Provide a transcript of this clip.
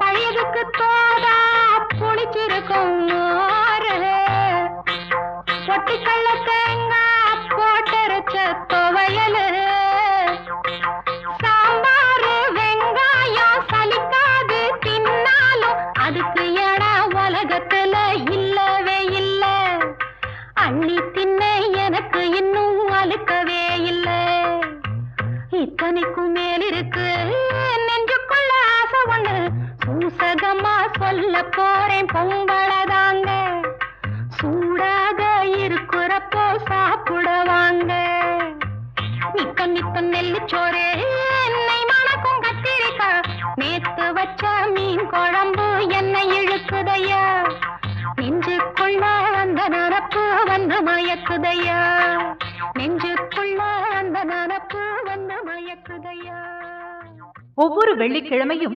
பழையதுக்கு தோதா புளிச்சிருக்கும் மோரு, பொட்டிக்கல்ல தேங்காய் போட்டரைச்ச துவையலு, சாம்பாரு வெங்காயம் சலிக்காது தின்னாலும் அதுக்கு இடம் உலகத்துல இல்லவே இல்ல. அள்ளி தின்ன எனக்கு இன்னும் அழுக்கவே இல்ல. இத்தனைக்கும் மேல் இருக்கு நெஞ்சுக்குள்ள ஆசை ஒண்ணு, சூசகமா சொல்ல போறேன் பொம்பளதாங்க. சூடாக இருக்கிறப்போ சாப்பிட வாங்க. நித்தம் நித்தம் நெல்லுச்சோறு என்னை மணக்கும் கத்திரிக்காய், நேத்து வச்ச மீன் குழம்பு என்னை இழுக்குதையா. நெஞ்சுக்குள்ள அந்த நனப்பு வந்து மயக்குதையா. நெஞ்சுக்குள்ள அந்த நனப்பு வந்து மயக்குதையா. ஒவ்வொரு வெள்ளிக்கிழமையும்